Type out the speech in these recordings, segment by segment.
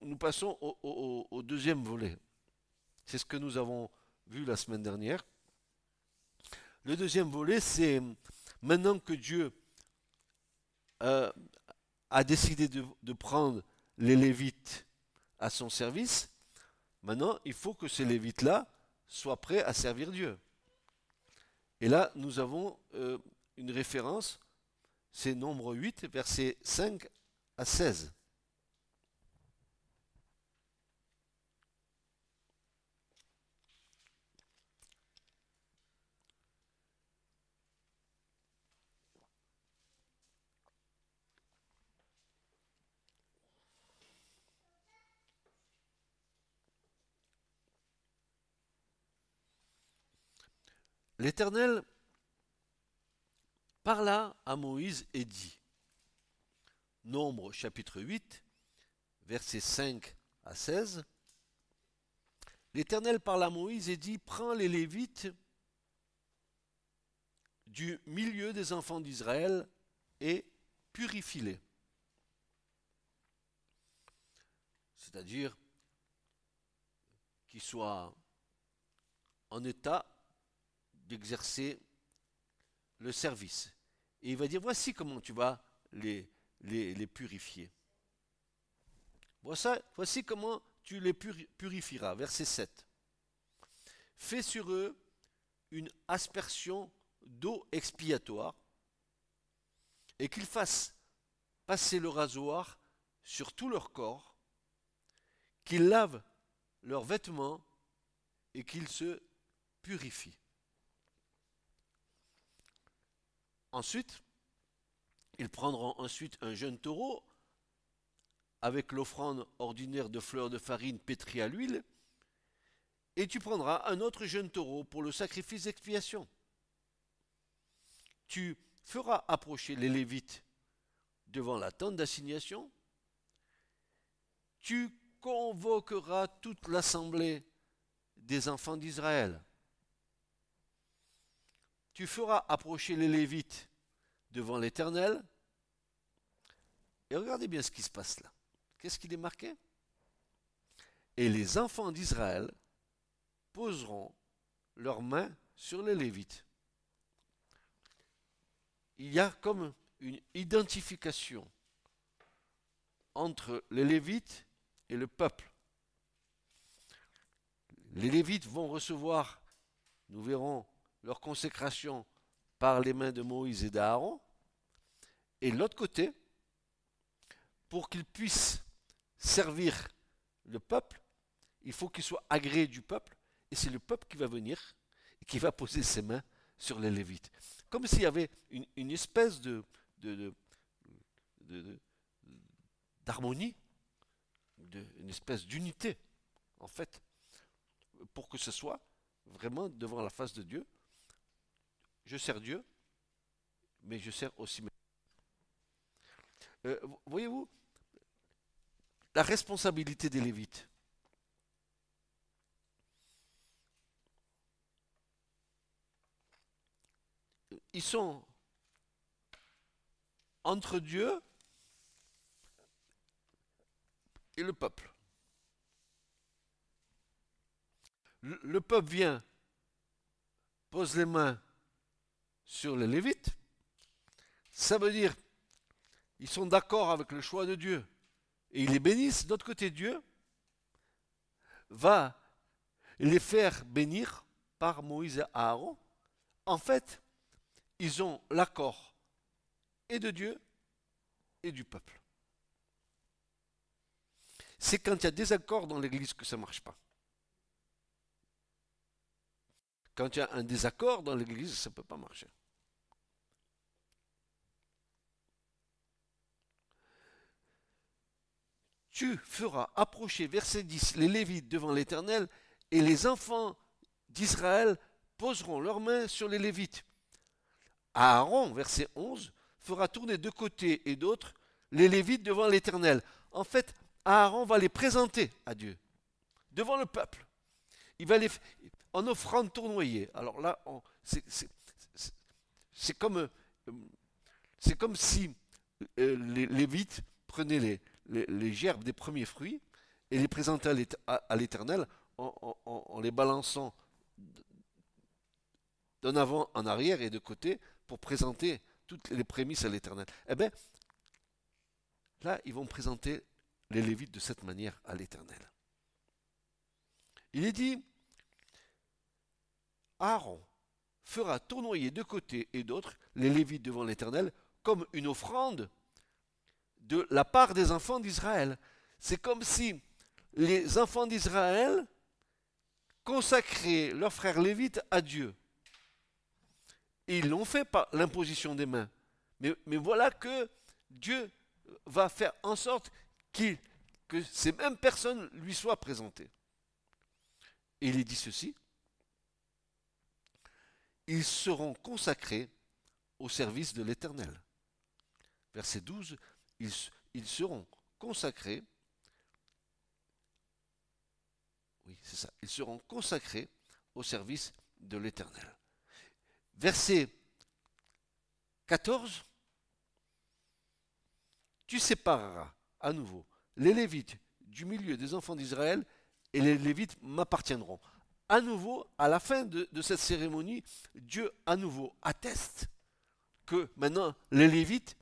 nous passons au deuxième volet. C'est ce que nous avons vu la semaine dernière. Le deuxième volet, c'est maintenant que Dieu euh, a décidé de prendre les Lévites à son service, maintenant il faut que ces Lévites-là soient prêts à servir Dieu. Et là, nous avons une référence, c'est Nombre 8, versets 5 à 16. L'Éternel parla à Moïse et dit, Nombre chapitre 8, versets 5 à 16, l'Éternel parla à Moïse et dit, prends les Lévites du milieu des enfants d'Israël et purifie-les. C'est-à-dire qu'ils soient en état d'exercer le service. Et il va dire, voici comment tu vas les purifier. Voici comment tu les purifieras. Verset 7. Fais sur eux une aspersion d'eau expiatoire et qu'ils fassent passer le rasoir sur tout leur corps, qu'ils lavent leurs vêtements et qu'ils se purifient. Ensuite, ils prendront ensuite un jeune taureau avec l'offrande ordinaire de fleurs de farine pétrie à l'huile, et tu prendras un autre jeune taureau pour le sacrifice d'expiation. Tu feras approcher les Lévites devant la tente d'assignation, tu convoqueras toute l'assemblée des enfants d'Israël. Tu feras approcher les Lévites devant l'Éternel. Et regardez bien ce qui se passe là. Qu'est-ce qu'il est marqué? Et les enfants d'Israël poseront leurs mains sur les Lévites. Il y a comme une identification entre les Lévites et le peuple. Les Lévites vont recevoir, nous verrons, leur consécration par les mains de Moïse et d'Aaron. Et de l'autre côté, pour qu'ils puissent servir le peuple, il faut qu'ils soient agréés du peuple. Et c'est le peuple qui va venir et qui va poser ses mains sur les Lévites. Comme s'il y avait une espèce d'harmonie, une espèce d'unité, en fait, pour que ce soit vraiment devant la face de Dieu. Je sers Dieu, mais je sers aussi mes... voyez-vous, la responsabilité des Lévites. Ils sont entre Dieu et le peuple. Le peuple vient, pose les mains sur les Lévites. Ça veut dire ils sont d'accord avec le choix de Dieu et ils les bénissent. D'autre côté, Dieu va les faire bénir par Moïse et Aaron. En fait, ils ont l'accord et de Dieu et du peuple. C'est quand il y a des accords dans l'Église que ça ne marche pas. Quand il y a un désaccord dans l'Église, ça ne peut pas marcher. Tu feras approcher, verset 10, les Lévites devant l'Éternel, et les enfants d'Israël poseront leurs mains sur les Lévites. Aaron, verset 11, fera tourner de côté et d'autre les Lévites devant l'Éternel. En fait, Aaron va les présenter à Dieu, devant le peuple. Il va les en offrande tournoyée. Alors là, c'est comme si les Lévites prenaient les gerbes des premiers fruits et les présenter à l'Éternel en les balançant d'en avant, en arrière et de côté pour présenter toutes les prémices à l'Éternel. Eh bien, là, ils vont présenter les Lévites de cette manière à l'Éternel. Il est dit, Aaron fera tournoyer de côté et d'autre les Lévites devant l'Éternel comme une offrande de la part des enfants d'Israël. C'est comme si les enfants d'Israël consacraient leurs frères Lévites à Dieu. Et ils l'ont fait par l'imposition des mains. Mais voilà que Dieu va faire en sorte que ces mêmes personnes lui soient présentées. Et il est dit ceci, ils seront consacrés au service de l'Éternel. Verset 12, ils seront consacrés, oui c'est ça, ils seront consacrés au service de l'Éternel. Verset 14, tu sépareras à nouveau les Lévites du milieu des enfants d'Israël et les Lévites m'appartiendront. À nouveau, à la fin de cette cérémonie, Dieu à nouveau atteste que maintenant les Lévites,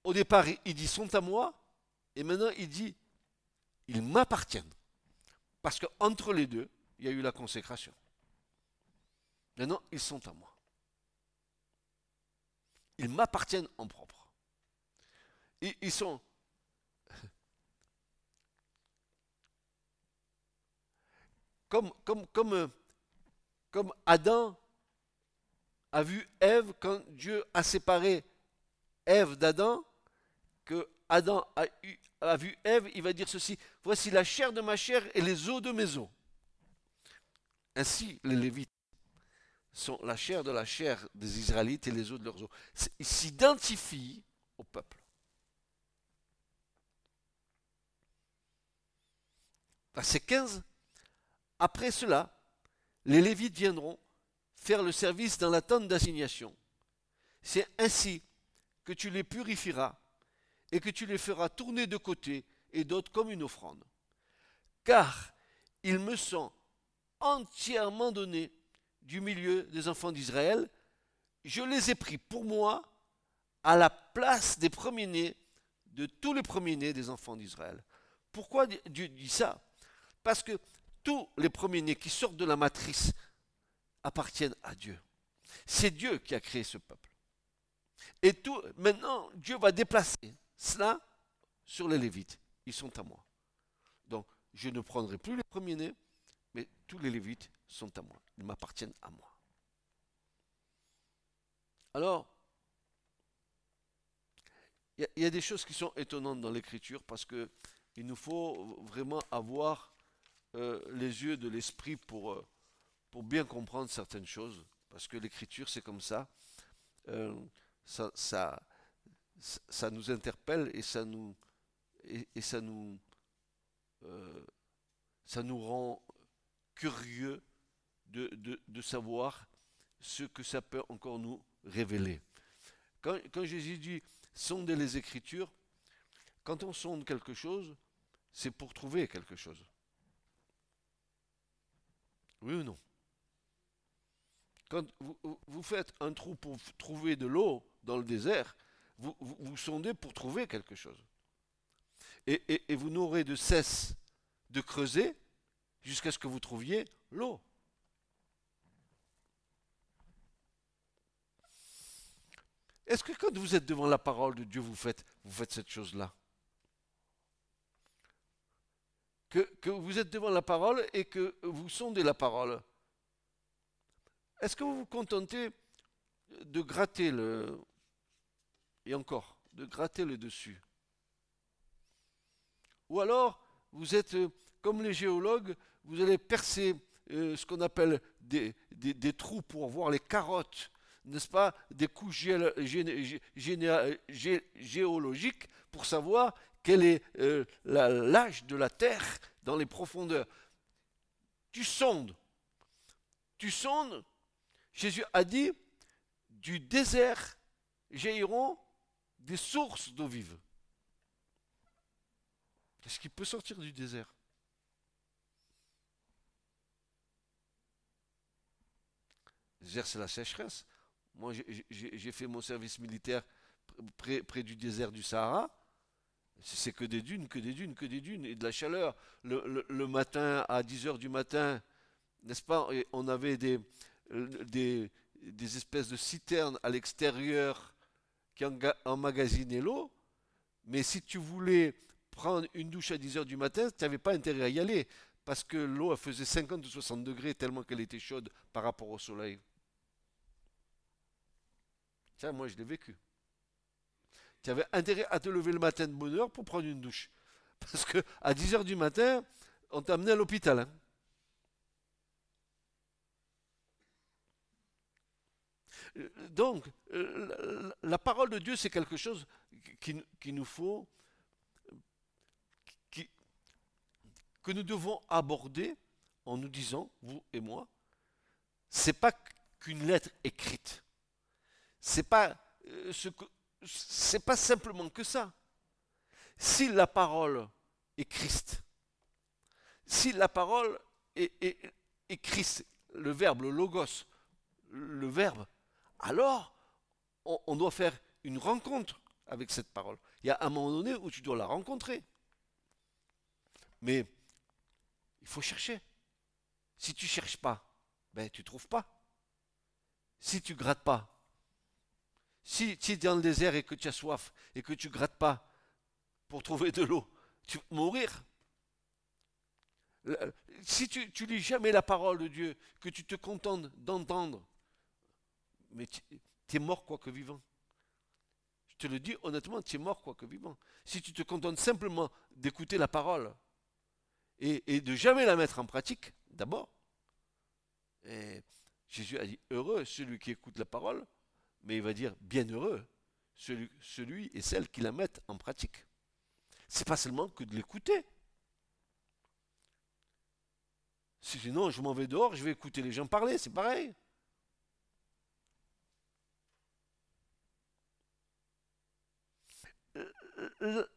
au départ il dit sont à moi, et maintenant il dit ils m'appartiennent. Parce qu'entre les deux, il y a eu la consécration. Maintenant, ils sont à moi. Ils m'appartiennent en propre. Ils sont... Comme Adam a vu Ève, quand Dieu a séparé Ève d'Adam, que Adam a vu Ève, il va dire ceci, voici la chair de ma chair et les os de mes os. Ainsi, les Lévites sont la chair de la chair des Israélites et les os de leurs os. Ils s'identifient au peuple. Verset 15, après cela, les Lévites viendront faire le service dans la tente d'assignation. C'est ainsi que tu les purifieras et que tu les feras tourner de côté et d'autre comme une offrande. Car ils me sont entièrement donnés du milieu des enfants d'Israël. Je les ai pris pour moi à la place des premiers-nés, de tous les premiers-nés des enfants d'Israël. Pourquoi Dieu dit ça? Parce que tous les premiers-nés qui sortent de la matrice appartiennent à Dieu. C'est Dieu qui a créé ce peuple. Et maintenant, Dieu va déplacer cela sur les Lévites. Ils sont à moi. Donc, je ne prendrai plus les premiers-nés, mais tous les Lévites sont à moi. Ils m'appartiennent à moi. Alors, il y a des choses qui sont étonnantes dans l'Écriture parce qu'il nous faut vraiment avoir les yeux de l'esprit pour bien comprendre certaines choses. Parce que l'Écriture, c'est comme ça. Ça nous interpelle et ça nous rend curieux de savoir ce que ça peut encore nous révéler. Quand Jésus dit sondez les Écritures, quand on sonde quelque chose, c'est pour trouver quelque chose. Oui ou non? Quand vous faites un trou pour trouver de l'eau dans le désert, vous sondez pour trouver quelque chose. Et vous n'aurez de cesse de creuser jusqu'à ce que vous trouviez l'eau. Est-ce que quand vous êtes devant la parole de Dieu, vous faites cette chose-là? Que vous êtes devant la parole et que vous sondez la parole. Est-ce que vous vous contentez de gratter et encore, de gratter le dessus? Ou alors, vous êtes comme les géologues, vous allez percer ce qu'on appelle des trous pour voir les carottes, n'est-ce pas, des couches géologiques pour savoir quel est l'âge de la terre dans les profondeurs. Tu sondes. Jésus a dit, du désert jailliront des sources d'eau vive. Qu'est-ce qui peut sortir du désert? Le désert, c'est la sécheresse. Moi, j'ai fait mon service militaire près du désert du Sahara. C'est que des dunes, que des dunes, que des dunes, et de la chaleur. Le matin, à 10 heures du matin, n'est-ce pas, et on avait des, des espèces de citernes à l'extérieur qui emmagasinaient l'eau. Mais si tu voulais prendre une douche à 10 heures du matin, tu n'avais pas intérêt à y aller. Parce que l'eau faisait 50 ou 60 degrés tellement qu'elle était chaude par rapport au soleil. Tiens, moi je l'ai vécu. Tu avais intérêt à te lever le matin de bonne heure pour prendre une douche. Parce que à 10 heures du matin, on t'amenait à l'hôpital. Hein. Donc, la parole de Dieu, c'est quelque chose qui nous faut, qui- que nous devons aborder en nous disant, vous et moi, c'est pas qu'une lettre écrite. C'est pas c'est pas simplement que ça. Si la parole est Christ, si la parole est Christ, le verbe, le logos, le verbe, alors on doit faire une rencontre avec cette parole. Il y a un moment donné où tu dois la rencontrer. Mais il faut chercher. Si tu ne cherches pas, ben tu ne trouves pas. Si tu ne grattes pas, si tu es dans le désert et que tu as soif et que tu ne grattes pas pour trouver de l'eau, tu vas mourir. Si tu lis jamais la parole de Dieu, que tu te contentes d'entendre, mais tu es mort quoique vivant. Je te le dis honnêtement, tu es mort quoique vivant. Si tu te contentes simplement d'écouter la parole et de jamais la mettre en pratique, d'abord, Jésus a dit heureux celui qui écoute la parole, mais il va dire bienheureux celui et celle qui la mettent en pratique. C'est pas seulement que de l'écouter. Sinon, je m'en vais dehors, je vais écouter les gens parler, c'est pareil.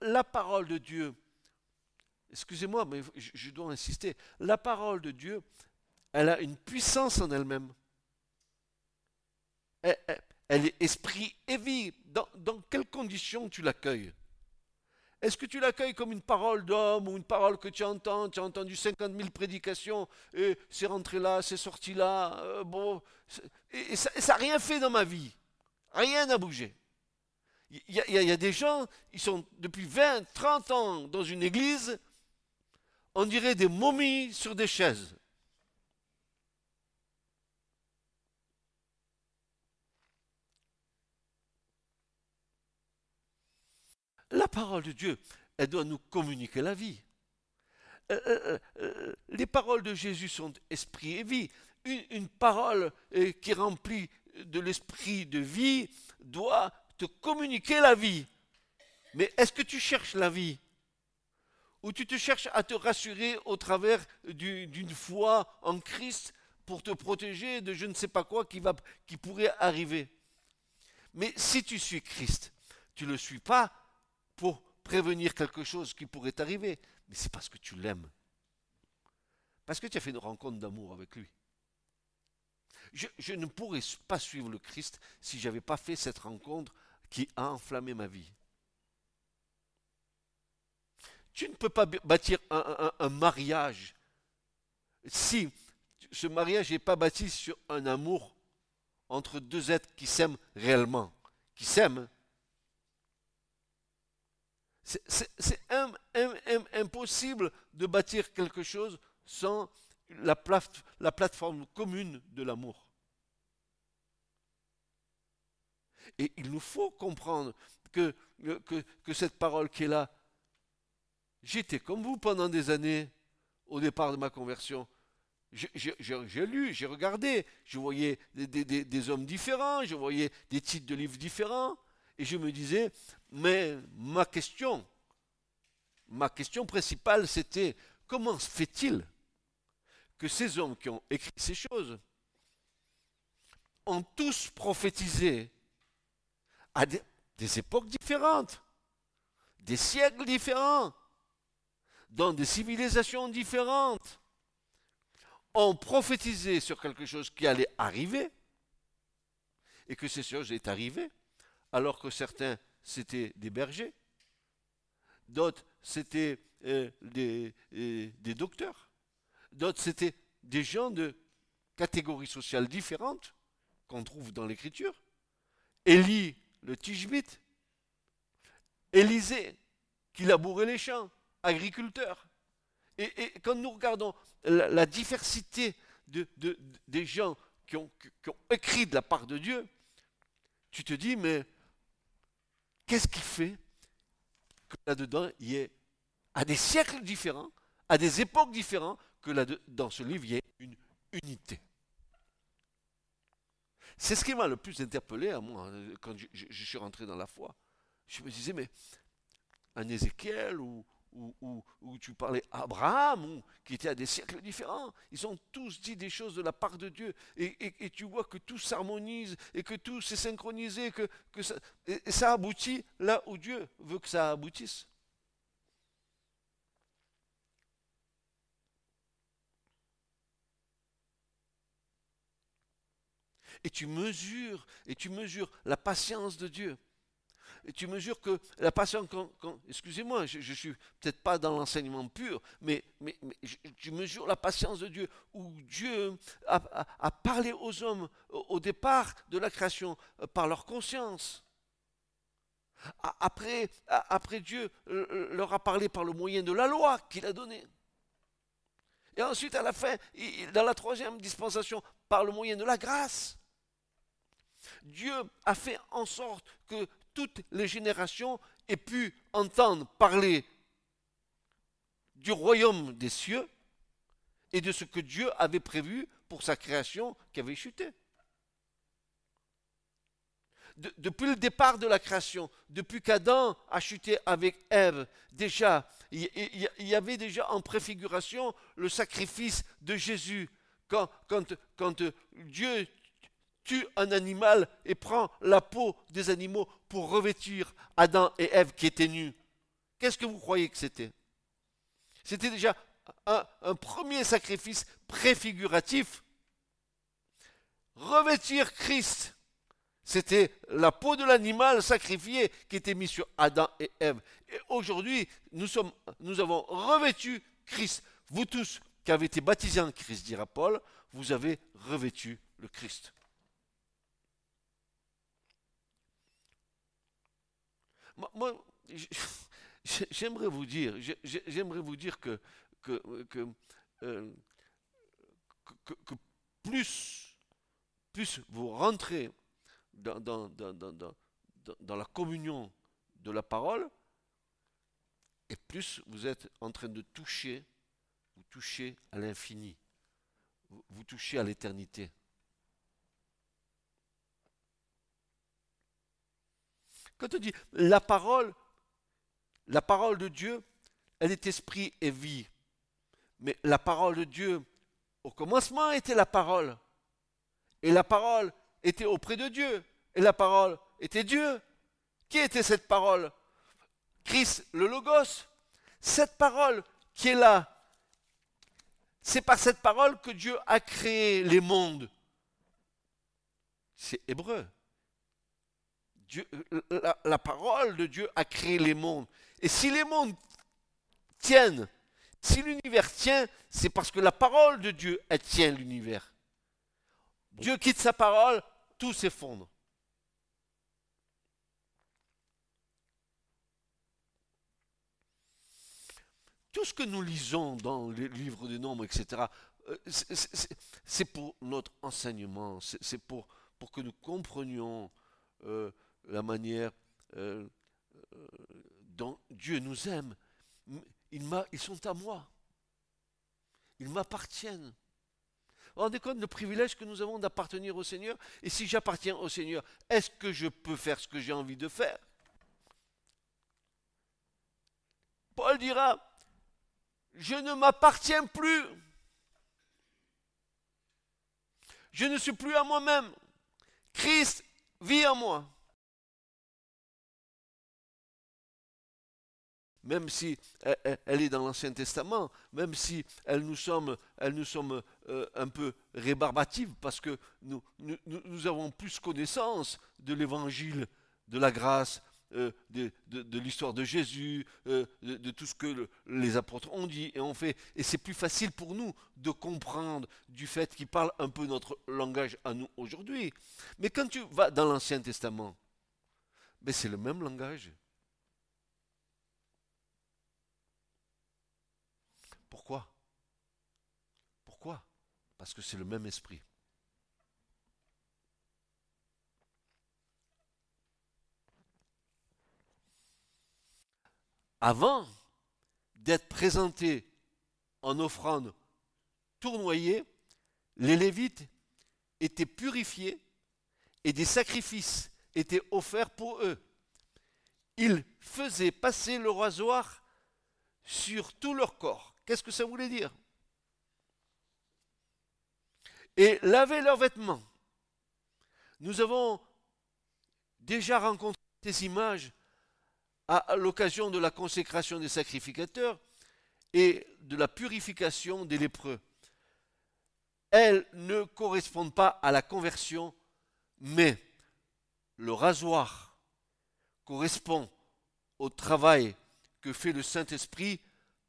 La parole de Dieu, excusez-moi, mais je dois insister, la parole de Dieu, elle a une puissance en elle-même. Elle est esprit et vie. Dans quelles conditions tu l'accueilles? Est-ce que tu l'accueilles comme une parole d'homme ou une parole que tu as entendu 50 000 prédications, et c'est rentré là, c'est sorti là, et ça n'a rien fait dans ma vie. Rien n'a bougé. Il y a des gens, ils sont depuis 20, 30 ans dans une église, on dirait des momies sur des chaises. La parole de Dieu, elle doit nous communiquer la vie. Les paroles de Jésus sont esprit et vie. Une parole qui est remplie de l'esprit de vie doit te communiquer la vie. Mais est-ce que tu cherches la vie? Ou tu te cherches à te rassurer au travers d'une foi en Christ pour te protéger de je ne sais pas quoi qui pourrait arriver? Mais si tu suis Christ, tu ne le suis pas pour prévenir quelque chose qui pourrait arriver, mais c'est parce que tu l'aimes. Parce que tu as fait une rencontre d'amour avec lui. Je ne pourrais pas suivre le Christ si je n'avais pas fait cette rencontre qui a enflammé ma vie. Tu ne peux pas bâtir un mariage si ce mariage n'est pas bâti sur un amour entre deux êtres qui s'aiment réellement, qui s'aiment. C'est impossible de bâtir quelque chose sans la plateforme commune de l'amour. Et il nous faut comprendre que cette parole qui est là, j'étais comme vous pendant des années au départ de ma conversion. J'ai lu, j'ai regardé, je voyais des hommes différents, je voyais des titres de livres différents, et je me disais, mais ma question principale, c'était comment se fait-il que ces hommes qui ont écrit ces choses ont tous prophétisé à des époques différentes, des siècles différents, dans des civilisations différentes, ont prophétisé sur quelque chose qui allait arriver, et que ces choses est arrivées, alors que certains, c'était des bergers, d'autres, c'était des docteurs, d'autres, c'était des gens de catégories sociales différentes qu'on trouve dans l'Écriture. Élie, le Tishbite, Élisée, qui labourait les champs, agriculteur. Et quand nous regardons la diversité des gens qui ont écrit de la part de Dieu, tu te dis, mais qu'est-ce qui fait que là-dedans, il y ait, à des siècles différents, à des époques différentes, que dans ce livre, il y ait une unité. C'est ce qui m'a le plus interpellé à moi, quand je suis rentré dans la foi. Je me disais, mais un Ézéchiel ou tu parlais Abraham, qui était à des siècles différents, ils ont tous dit des choses de la part de Dieu, et tu vois que tout s'harmonise, et que tout s'est synchronisé, et ça aboutit là où Dieu veut que ça aboutisse. Et tu mesures la patience de Dieu. Et tu mesures que la patience, excusez-moi, je ne suis peut-être pas dans l'enseignement pur, mais tu mesures la patience de Dieu, où Dieu a parlé aux hommes au départ de la création par leur conscience. Après Dieu leur a parlé par le moyen de la loi qu'il a donnée. Et ensuite, à la fin, dans la troisième dispensation, par le moyen de la grâce. Dieu a fait en sorte que toutes les générations aient pu entendre parler du royaume des cieux et de ce que Dieu avait prévu pour sa création qui avait chuté. Depuis le départ de la création, depuis qu'Adam a chuté avec Ève, déjà, il y avait déjà en préfiguration le sacrifice de Jésus. Quand Dieu tue un animal et prend la peau des animaux pour revêtir Adam et Ève qui étaient nus. Qu'est-ce que vous croyez que c'était? C'était déjà un premier sacrifice préfiguratif. Revêtir Christ, c'était la peau de l'animal sacrifié qui était mis sur Adam et Ève. Et aujourd'hui, nous avons revêtu Christ. Vous tous qui avez été baptisés en Christ, dira Paul, vous avez revêtu le Christ. Moi, j'aimerais vous dire que plus vous rentrez dans la communion de la parole, et plus vous êtes en train de toucher à l'infini, vous touchez à l'éternité. Quand on dit la parole de Dieu, elle est esprit et vie. Mais la parole de Dieu, au commencement était la parole. Et la parole était auprès de Dieu. Et la parole était Dieu. Qui était cette parole? Christ, le Logos. Cette parole qui est là, c'est par cette parole que Dieu a créé les mondes. C'est hébreu. Dieu, la parole de Dieu a créé les mondes. Et si les mondes tiennent, si l'univers tient, c'est parce que la parole de Dieu, elle tient l'univers. Dieu quitte sa parole, tout s'effondre. Tout ce que nous lisons dans les livres des nombres, etc., c'est pour notre enseignement, c'est pour que nous comprenions la manière dont Dieu nous aime. Ils sont à moi. Ils m'appartiennent. Vous vous rendez compte le privilège que nous avons d'appartenir au Seigneur? Et si j'appartiens au Seigneur, est-ce que je peux faire ce que j'ai envie de faire? Paul dira, je ne m'appartiens plus. Je ne suis plus à moi-même. Christ vit en moi. même si elle est dans l'Ancien Testament, même si elle nous sommes un peu rébarbatives, parce que nous avons plus connaissance de l'évangile, de la grâce, de l'histoire de Jésus, de tout ce que les apôtres ont dit et ont fait. Et c'est plus facile pour nous de comprendre du fait qu'ils parlent un peu notre langage à nous aujourd'hui. Mais quand tu vas dans l'Ancien Testament, ben c'est le même langage. Pourquoi? Pourquoi? Parce que c'est le même esprit. Avant d'être présenté en offrande tournoyée, les Lévites étaient purifiés et des sacrifices étaient offerts pour eux. Ils faisaient passer le rasoir sur tout leur corps. Qu'est-ce que ça voulait dire? Et lavaient leurs vêtements. Nous avons déjà rencontré ces images à l'occasion de la consécration des sacrificateurs et de la purification des lépreux. Elles ne correspondent pas à la conversion, mais le rasoir correspond au travail que fait le Saint-Esprit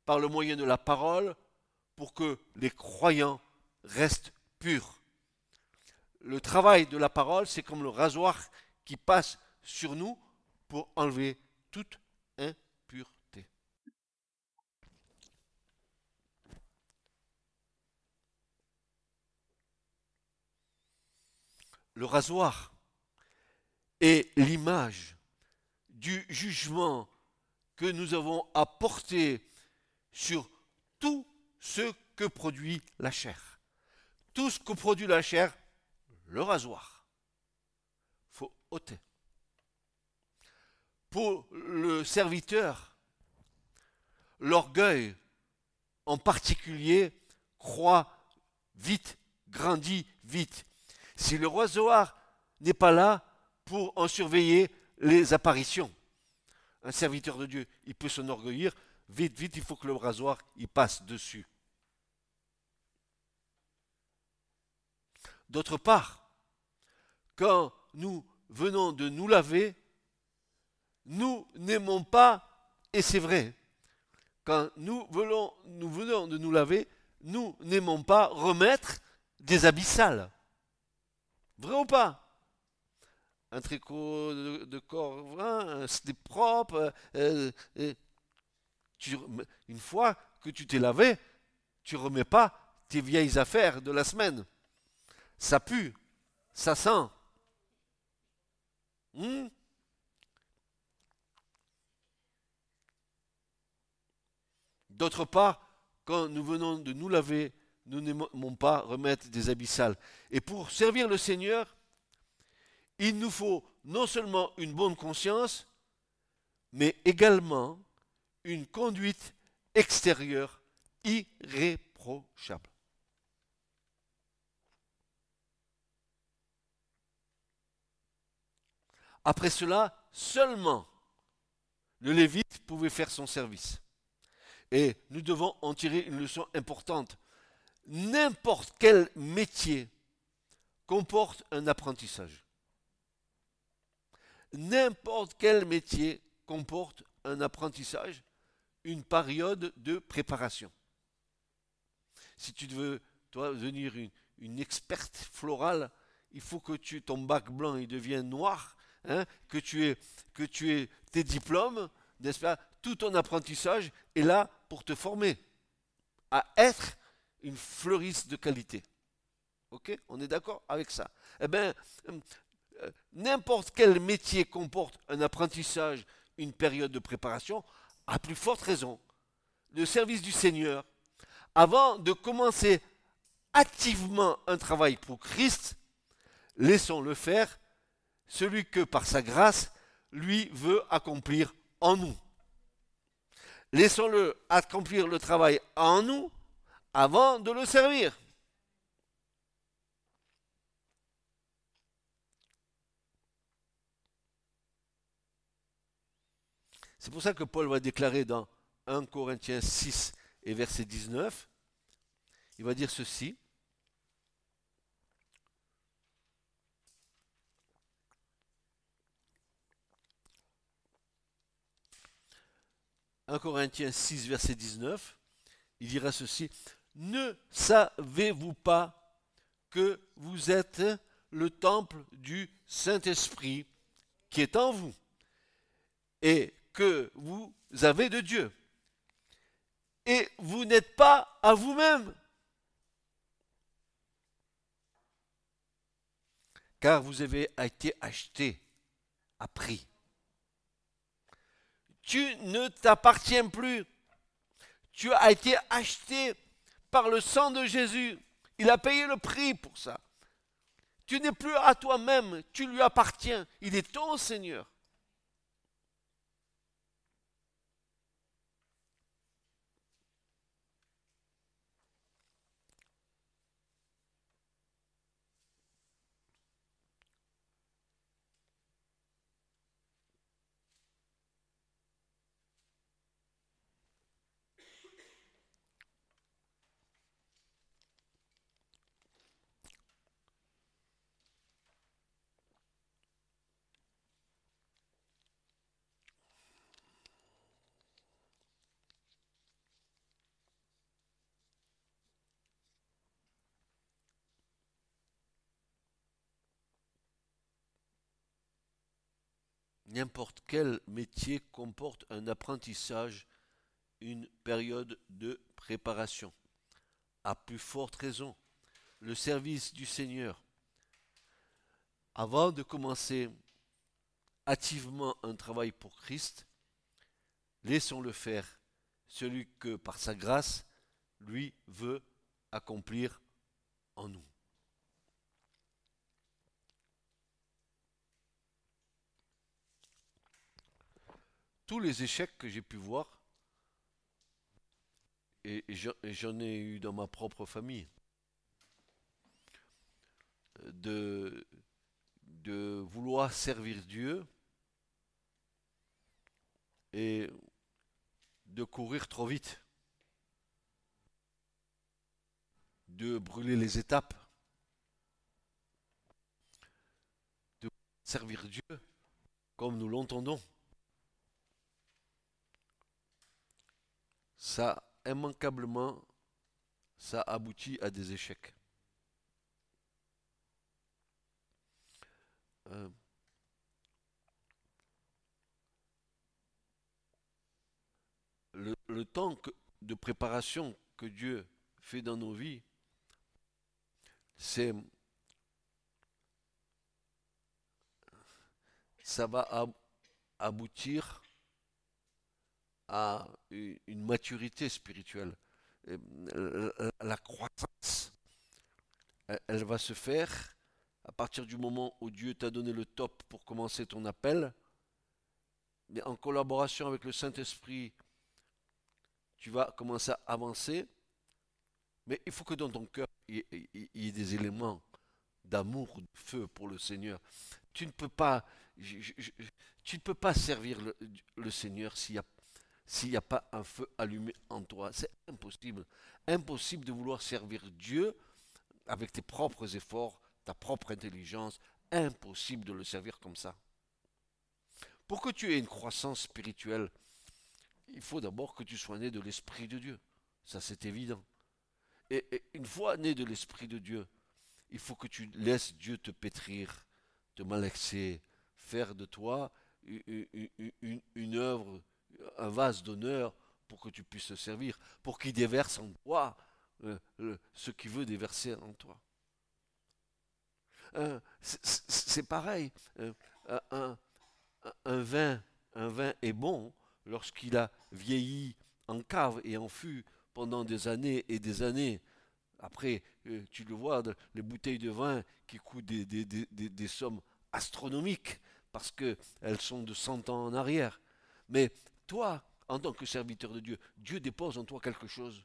par le moyen de la parole pour que les croyants restent purs. Le travail de la parole, c'est comme le rasoir qui passe sur nous pour enlever toute impureté. Le rasoir est l'image du jugement que nous avons à porter sur tout ce que produit la chair. Tout ce que produit la chair, le rasoir. Il faut ôter. Pour le serviteur, l'orgueil en particulier croît vite, grandit vite. Si le rasoir n'est pas là pour en surveiller les apparitions, un serviteur de Dieu, il peut s'enorgueillir, vite, vite, il faut que le rasoir il passe dessus. D'autre part, quand nous venons de nous laver, nous n'aimons pas, et c'est vrai, quand nous venons de nous laver, nous n'aimons pas remettre des habits sales. Vrai ou pas? Un tricot de corps, un slip propre. Une fois que tu t'es lavé, tu remets pas tes vieilles affaires de la semaine. Ça pue, ça sent. Hmm? D'autre part, quand nous venons de nous laver, nous n'aimons pas remettre des habits sales. Et pour servir le Seigneur, il nous faut non seulement une bonne conscience, mais également une conduite extérieure irréprochable. Après cela, seulement le Lévite pouvait faire son service. Et nous devons en tirer une leçon importante. N'importe quel métier comporte un apprentissage. N'importe quel métier comporte un apprentissage, une période de préparation. Si tu veux, toi, devenir une experte florale, il faut que ton bac blanc il devienne noir, hein, que tu aies tes diplômes, n'est-ce pas? Tout ton apprentissage est là pour te former à être une fleuriste de qualité. Ok? On est d'accord avec ça? Eh bien, n'importe quel métier comporte un apprentissage, une période de préparation, à plus forte raison. Le service du Seigneur, avant de commencer activement un travail pour Christ, laissons-le faire celui que par sa grâce, lui veut accomplir en nous. Laissons-le accomplir le travail en nous avant de le servir. C'est pour ça que Paul va déclarer dans 1 Corinthiens 6 et verset 19, il va dire ceci. 1 Corinthiens 6, verset 19, il dira ceci. Ne savez-vous pas que vous êtes le temple du Saint-Esprit qui est en vous et que vous avez de Dieu et vous n'êtes pas à vous-même, car vous avez été acheté à prix. Tu ne t'appartiens plus. Tu as été acheté par le sang de Jésus. Il a payé le prix pour ça. Tu n'es plus à toi-même, tu lui appartiens. Il est ton Seigneur. N'importe quel métier comporte un apprentissage, une période de préparation. À plus forte raison, le service du Seigneur. Avant de commencer activement un travail pour Christ, laissons-le faire celui que par sa grâce, lui veut accomplir en nous. Tous les échecs que j'ai pu voir, et j'en ai eu dans ma propre famille, de, de vouloir servir Dieu et de courir trop vite, de brûler les étapes, de servir Dieu comme nous l'entendons. Ça, immanquablement, ça aboutit à des échecs. Euh, le temps de préparation que Dieu fait dans nos vies, c'est ça va aboutir à une maturité spirituelle. La croissance, elle va se faire à partir du moment où Dieu t'a donné le top pour commencer ton appel, mais en collaboration avec le Saint-Esprit, tu vas commencer à avancer, mais il faut que dans ton cœur, il y ait des éléments d'amour, de feu pour le Seigneur. Tu ne peux pas, tu ne peux pas servir le Seigneur s'il n'y a pas un feu allumé en toi. C'est impossible. Impossible de vouloir servir Dieu avec tes propres efforts, ta propre intelligence. Impossible de le servir comme ça. Pour que tu aies une croissance spirituelle, il faut d'abord que tu sois né de l'Esprit de Dieu. Ça, c'est évident. Et une fois né de l'Esprit de Dieu, il faut que tu laisses Dieu te pétrir, te malaxer, faire de toi une œuvre, un vase d'honneur pour que tu puisses le servir, pour qu'il déverse en toi ce qu'il veut déverser en toi. C'est pareil. Un, un vin est bon lorsqu'il a vieilli en cave et en fût pendant des années et des années. Après, tu le vois, les bouteilles de vin qui coûtent des sommes astronomiques parce qu'elles sont de 100 ans en arrière. Mais toi, en tant que serviteur de Dieu, Dieu dépose en toi quelque chose.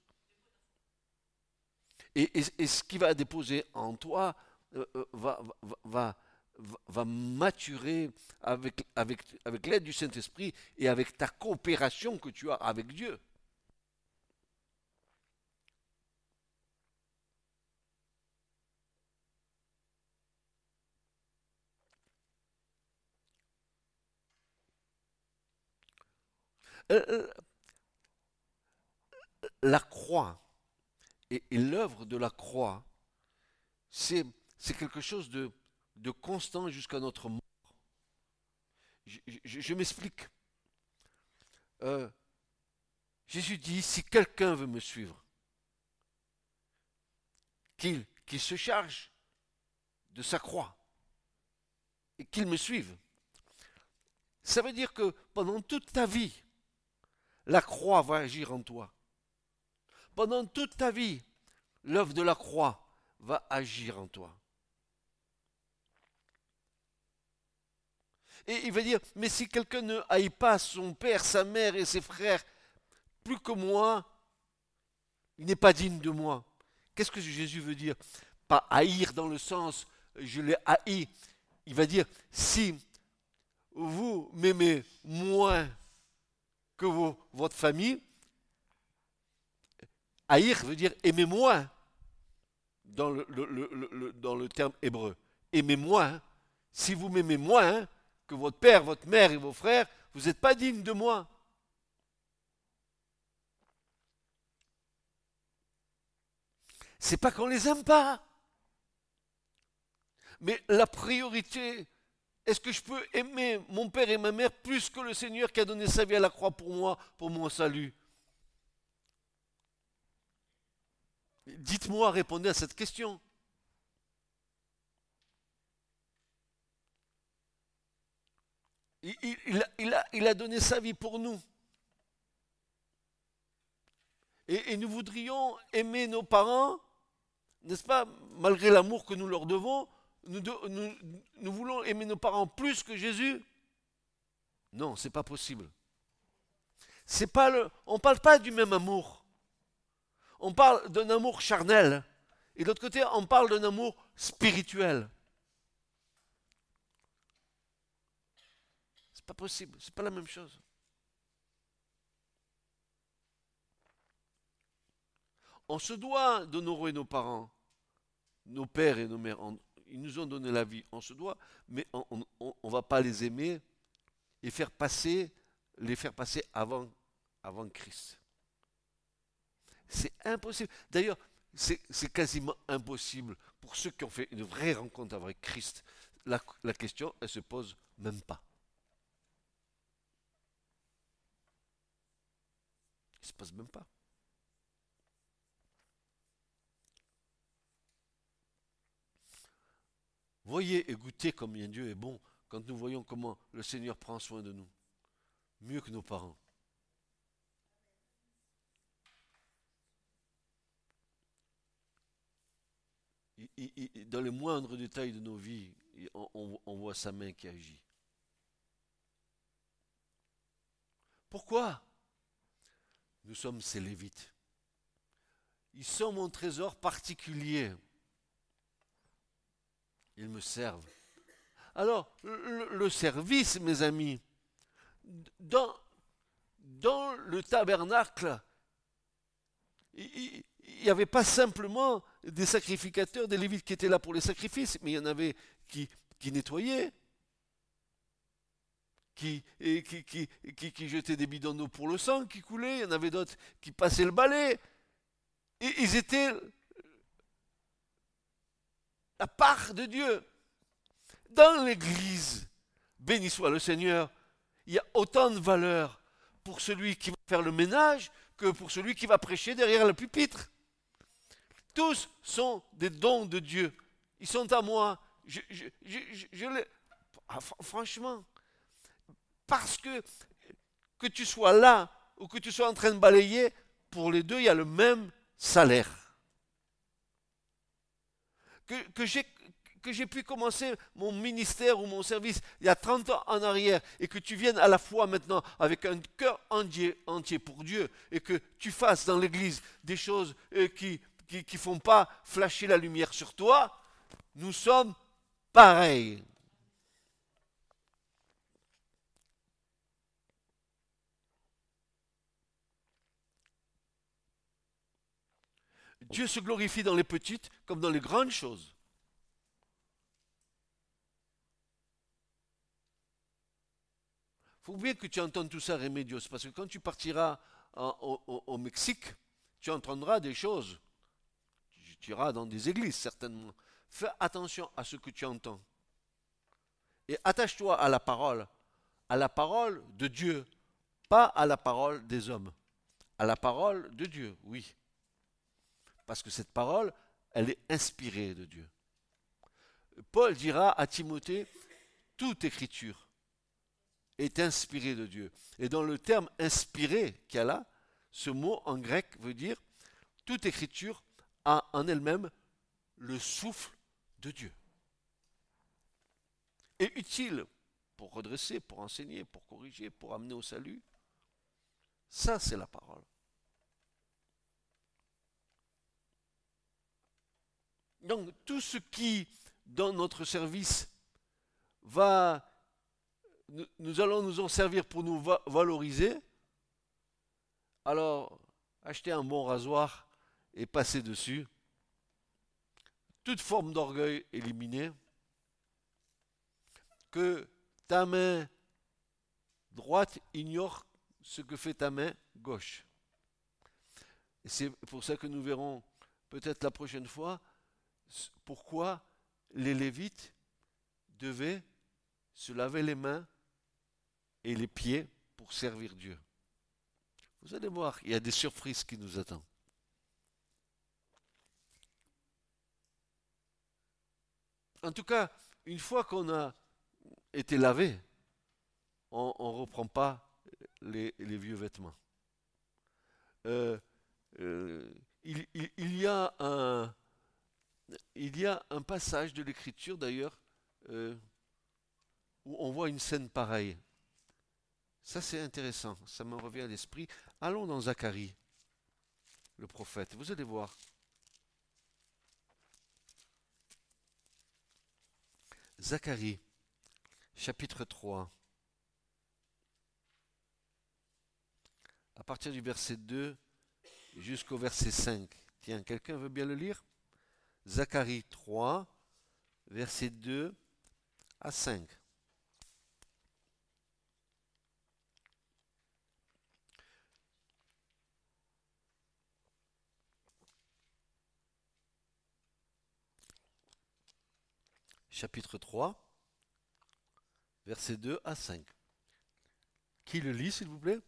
Et ce qu'il va déposer en toi va va maturer avec l'aide du Saint-Esprit et avec ta coopération que tu as avec Dieu. Euh, La croix et l'œuvre de la croix, c'est quelque chose de constant jusqu'à notre mort. Je m'explique. Euh, Jésus dit, si quelqu'un veut me suivre, qu'il se charge de sa croix et qu'il me suive. Ça veut dire que pendant toute ta vie, la croix va agir en toi. Pendant toute ta vie, l'œuvre de la croix va agir en toi. Et il va dire, mais si quelqu'un ne haït pas son père, sa mère et ses frères plus que moi, il n'est pas digne de moi. Qu'est-ce que Jésus veut dire? Pas haïr dans le sens, je l'ai haï. Il va dire, si vous m'aimez moins que votre famille, haïr veut dire aimer moins dans le terme hébreu. Aimez moins. Si vous m'aimez moins que votre père, votre mère et vos frères, vous n'êtes pas digne de moi. C'est pas qu'on les aime pas. Mais la priorité, est-ce que je peux aimer mon père et ma mère plus que le Seigneur qui a donné sa vie à la croix pour moi, pour mon salut? Dites-moi, répondez à cette question. Il a donné sa vie pour nous. Et nous voudrions aimer nos parents, n'est-ce pas, malgré l'amour que nous leur devons, nous voulons aimer nos parents plus que Jésus? Non, c'est pas possible. On ne parle pas du même amour. On parle d'un amour charnel. Et de l'autre côté, on parle d'un amour spirituel. C'est pas possible, c'est pas la même chose. On se doit d'honorer nos parents, nos pères et nos mères. Ils nous ont donné la vie, on se doit, mais on ne va pas les aimer et les faire passer avant Christ. C'est impossible. D'ailleurs, c'est quasiment impossible pour ceux qui ont fait une vraie rencontre avec Christ. La question, elle se pose même pas. Il ne se pose même pas. Voyez et goûtez combien Dieu est bon quand nous voyons comment le Seigneur prend soin de nous. Mieux que nos parents. Dans les moindres détails de nos vies, on voit sa main qui agit. Pourquoi? Nous sommes ces Lévites. Ils sont mon trésor particulier. Ils me servent. Alors, le service, mes amis, dans le tabernacle, il n'y avait pas simplement des sacrificateurs, des Lévites qui étaient là pour les sacrifices, mais il y en avait qui nettoyaient, qui jetaient des bidons d'eau pour le sang qui coulait, il y en avait d'autres qui passaient le balai. Et ils étaient la part de Dieu. Dans l'Église, béni soit le Seigneur, il y a autant de valeur pour celui qui va faire le ménage que pour celui qui va prêcher derrière le pupitre. Tous sont des dons de Dieu. Ils sont à moi. Franchement, parce que tu sois là ou que tu sois en train de balayer, pour les deux, il y a le même salaire. Que j'ai pu commencer mon ministère ou mon service il y a 30 ans en arrière et que tu viennes à la fois maintenant avec un cœur entier pour Dieu et que tu fasses dans l'église des choses qui font pas flasher la lumière sur toi, nous sommes pareils. Dieu se glorifie dans les petites comme dans les grandes choses. Il faut bien que tu entendes tout ça, Remedios, parce que quand tu partiras au Mexique, tu entendras des choses. Tu iras dans des églises, certainement. Fais attention à ce que tu entends. Et attache-toi à la parole de Dieu, pas à la parole des hommes. À la parole de Dieu, oui. Parce que cette parole, elle est inspirée de Dieu. Paul dira à Timothée, toute écriture est inspirée de Dieu. Et dans le terme inspiré qu'il y a là, ce mot en grec veut dire toute écriture a en elle-même le souffle de Dieu. Et utile pour redresser, pour enseigner, pour corriger, pour amener au salut. Ça, c'est la parole. Donc, tout ce qui, dans notre service, nous allons nous en servir pour nous valoriser, alors achetez un bon rasoir et passez dessus. Toute forme d'orgueil éliminée. Que ta main droite ignore ce que fait ta main gauche. Et c'est pour ça que nous verrons peut-être la prochaine fois pourquoi les Lévites devaient se laver les mains et les pieds pour servir Dieu. Vous allez voir, il y a des surprises qui nous attendent. En tout cas, une fois qu'on a été lavé, on ne reprend pas les vieux vêtements. Il y a un passage de l'Écriture d'ailleurs où on voit une scène pareille. Ça c'est intéressant, ça me revient à l'esprit. Allons dans Zacharie, le prophète, vous allez voir. Zacharie, chapitre 3. À partir du verset 2 jusqu'au verset 5. Tiens, quelqu'un veut bien le lire? Zacharie 3, verset 2 à 5. Chapitre 3, verset 2 à 5. Qui le lit, s'il vous plaît?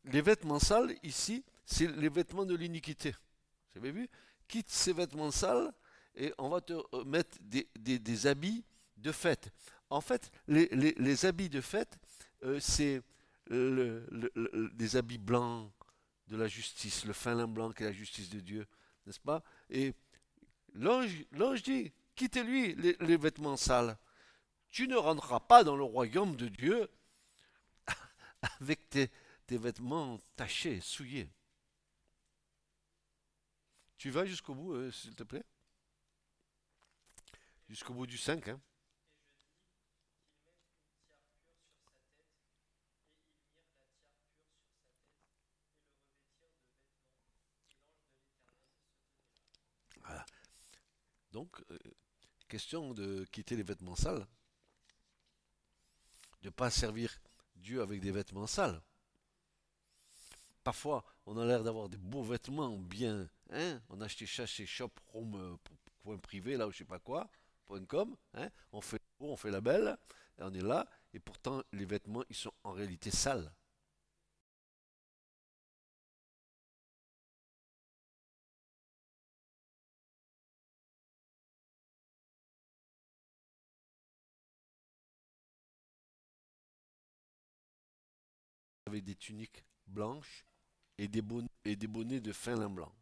Les vêtements sales, ici, c'est les vêtements de l'iniquité. Vous avez vu? Quitte ces vêtements sales et on va te mettre des habits de fête. En fait, les habits de fête, c'est des habits blancs de la justice, le fin lin blanc qui est la justice de Dieu, n'est-ce pas? Et l'ange dit, quittez-lui les vêtements sales. Tu ne rentreras pas dans le royaume de Dieu avec tes vêtements tachés, souillés. Tu vas jusqu'au bout, s'il te plaît? Jusqu'au bout du 5, hein? Voilà. Donc, question de quitter les vêtements sales, de ne pas servir Dieu avec des vêtements sales. Parfois, on a l'air d'avoir des beaux vêtements bien, hein? On a acheté ça chez Shop Home point privé, là ou je sais pas quoi, .com, hein? On fait beau, on fait la belle, et on est là, et pourtant les vêtements, ils sont en réalité sales. Avec des tuniques blanches et des bonnets de fin lin blanc.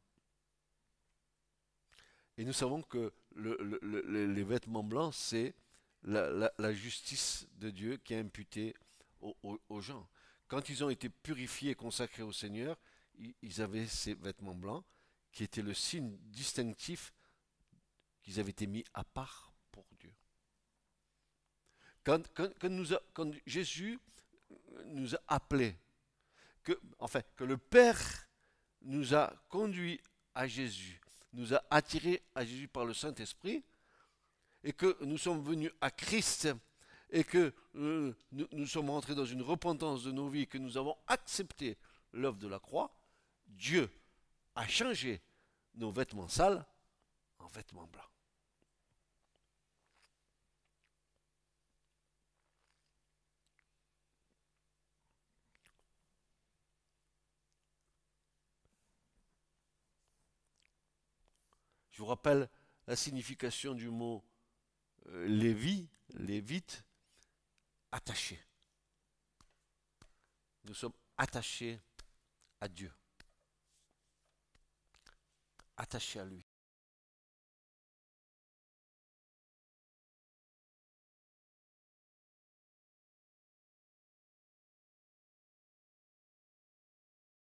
Et nous savons que les vêtements blancs, c'est la justice de Dieu qui est imputée aux gens. Quand ils ont été purifiés et consacrés au Seigneur, ils avaient ces vêtements blancs qui étaient le signe distinctif qu'ils avaient été mis à part pour Dieu. Quand Jésus nous a appelés, que le Père nous a conduits à Jésus, nous a attirés à Jésus par le Saint-Esprit, et que nous sommes venus à Christ, et que nous sommes rentrés dans une repentance de nos vies, que nous avons accepté l'œuvre de la croix, Dieu a changé nos vêtements sales en vêtements blancs. Je vous rappelle la signification du mot lévite, attaché. Nous sommes attachés à Dieu, attachés à lui.